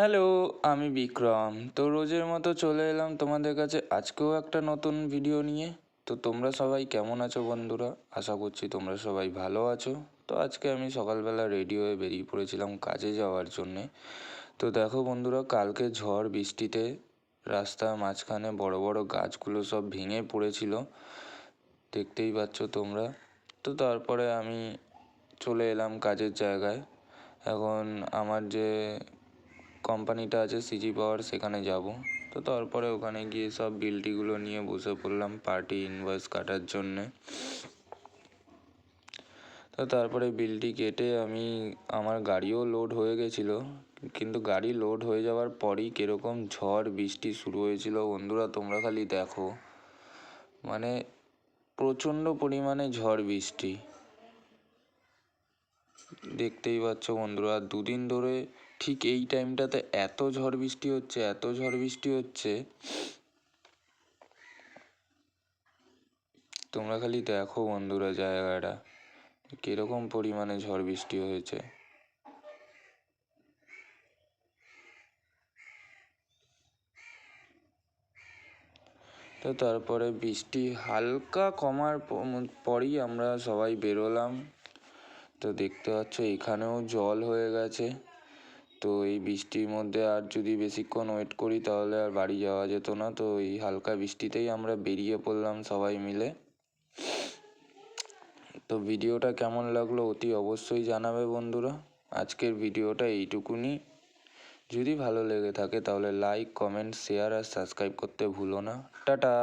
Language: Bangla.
হ্যালো, আমি বিক্রম। তো রোজের মতো চলে এলাম তোমাদের কাছে আজকেও একটা নতুন ভিডিও নিয়ে। তো তোমরা সবাই কেমন আছো বন্ধুরা? আশা করছি তোমরা সবাই ভালো আছো। তো আজকে আমি সকালবেলা রেডি হয়ে বেরিয়ে পড়েছিলাম কাজে যাওয়ার জন্যে। তো দেখো বন্ধুরা, কালকে ঝড় বৃষ্টিতে রাস্তার মাঝখানে বড় বড় গাছগুলো সব ভেঙে পড়েছিল, দেখতেই পাচ্ছ তোমরা। তো তারপরে আমি চলে এলাম কাজের জায়গায়। এখন আমার যে কোম্পানিটা আছে সিজি পাওয়ার, সেখানে যাব। তো তারপরে ওখানে গিয়ে সব বিলটিগুলো নিয়ে বসে পড়লাম পার্টি ইনভয়েস কাটার জন্যে। তো তারপরে বিলটি কেটে আমার গাড়িও লোড হয়ে গেছিলো, কিন্তু গাড়ি লোড হয়ে যাওয়ার পরই কীরকম ঝড় বৃষ্টি শুরু হয়েছিল বন্ধুরা, তোমরা খালি দেখো। মানে প্রচণ্ড পরিমাণে ঝড় বৃষ্টি, দেখতেই পাচ্ছ বন্ধুরা। আর দুদিন ধরে ঠিক এই টাইমটাতে এত ঝড় বৃষ্টি হচ্ছে, তোমরা খালি দেখো বন্ধুরা জায়গাটা কিরকম পরিমাণে ঝড় বৃষ্টি হয়েছে। তো তারপরে বৃষ্টি হালকা কমার পরই আমরা সবাই বেরোলাম। তো দেখতে পাচ্ছ এখানেও জল হয়ে গেছে। তো এই বৃষ্টির মধ্যে আর যদি বেশিক্ষণ ওয়েট করি তাহলে আর বাড়ি যাওয়া যেত না। তো এই হালকা বৃষ্টিতেই আমরা বেরিয়ে পড়লাম সবাই মিলে। তো ভিডিওটা কেমন লাগলো অতি অবশ্যই জানাবে বন্ধুরা। আজকের ভিডিওটা এইটুকুনি। যদি ভালো লেগে থাকে তাহলে লাইক, কমেন্ট, শেয়ার আর সাবস্ক্রাইব করতে ভুলো না। টাটা।